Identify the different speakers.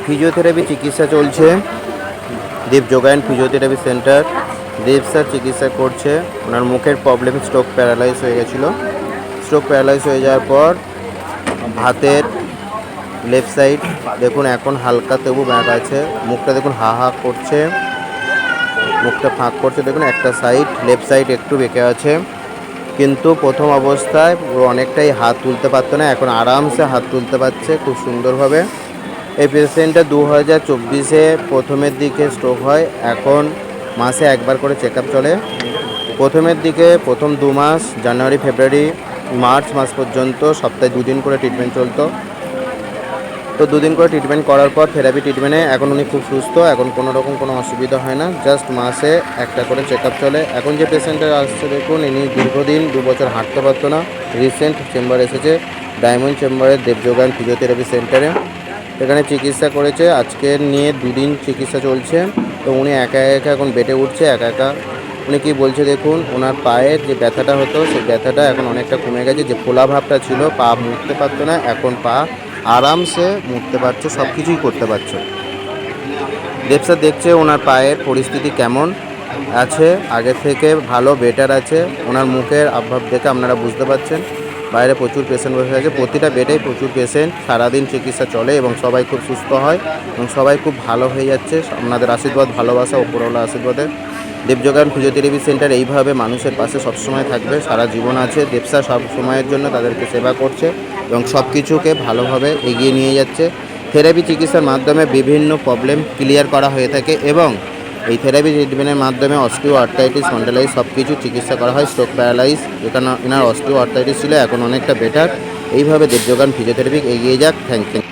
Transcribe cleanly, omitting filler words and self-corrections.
Speaker 1: Physiotherapy চিকিৎসা চলছে দেবযোগায়ন physiotherapy centre. দেব sir চিকিৎসা করছে। ওনার মুখের প্রবলেম স্ট্রোক প্যারালাইজ হয়ে গেছিলো। স্ট্রোক প্যারালাইজ হয়ে যাওয়ার পর হাতের লেফট সাইড দেখুন এখন হালকা তবু ব্যাক আছে। মুখটা দেখুন হা হা করছে, মুখটা ফাঁক করছে। দেখুন একটা সাইড লেফট সাইড একটু বেঁকে আছে, কিন্তু প্রথম অবস্থায় পুরো অনেকটাই হাত তুলতে পারতো না, এখন আরামসে হাত তুলতে পারছে খুব সুন্দরভাবে। এই পেশেন্টটা 2024-এ প্রথমের দিকে স্ট্রোক হয়। এখন মাসে একবার করে চেক আপ চলে। প্রথমের দিকে প্রথম 2 মাস জানুয়ারি ফেব্রুয়ারি মার্চ মাস পর্যন্ত সপ্তাহে 2 দিন করে ট্রিটমেন্ট চলতো। তো 2 দিন করে ট্রিটমেন্ট করার পর থেরাপি ট্রিটমেন্টে এখন উনি খুব সুস্থ, এখন কোনো রকম কোনো অসুবিধা হয় না। জাস্ট মাসে একটা করে চেক আপ চলে। এখন যে পেশেন্টটা আসছে দেখুন, ইনি দীর্ঘদিন 2 বছর হাঁটতে পারতো না। রিসেন্ট চেম্বার এসেছে ডায়মন্ড চেম্বারের দেবযোগায়ন ফিজিওথেরাপি সেন্টারে। এখানে চিকিৎসা করেছে। আজকে নিয়ে 2 দিন চিকিৎসা চলছে। তো উনি একা একা এখন বেটে উঠছে একা একা। উনি কী বলছে দেখুন, ওনার পায়ের যে ব্যথাটা হতো সেই ব্যথাটা এখন অনেকটা কমে গেছে। যে ফোলা ভাবটা ছিল, পা মুড়তে পারতো না, এখন পা আরামসে মুড়তে পারছে, সব কিছুই করতে পারছে। দেব স্যার দেখছে ওনার পায়ের পরিস্থিতি কেমন আছে, আগে থেকে ভালো বেটার আছে। ওনার মুখের আবভাব দেখে আপনারা বুঝতে পারছেন। বাইরে প্রচুর পেশেন্ট বসে আছে, প্রতিটা বেডেই প্রচুর পেশেন্ট। সারাদিন চিকিৎসা চলে এবং সবাই খুব সুস্থ হয় এবং সবাই খুব ভালো হয়ে যাচ্ছে। আপনাদের আশীর্বাদ, ভালোবাসা, উপরওয়ালা আশীর্বাদে দেবযোগায়ন ফিজিওথেরাপি সেন্টার এইভাবে মানুষের পাশে সবসময় থাকবে, সারা জীবন আছে। দেব স্যার সব সময়ের জন্য তাদেরকে সেবা করছে এবং সব কিছুকে ভালোভাবে এগিয়ে নিয়ে যাচ্ছে। থেরাপি চিকিৎসার মাধ্যমে বিভিন্ন প্রবলেম ক্লিয়ার করা হয়ে থাকে এবং এই থেরাপি ট্রিটমেন্টের মাধ্যমে অস্টিও আর্থ্রাইটিস, স্পন্ডালাইটিস সব কিছু চিকিৎসা করা হয়। স্ট্রোক প্যারালাইজ, এখানে এনার অস্টিও আর্থ্রাইটিস ছিল, এখন অনেকটা বেটার। এইভাবে দেবযোগায়ন ফিজিওথেরাপি এগিয়ে যাক। Thank you.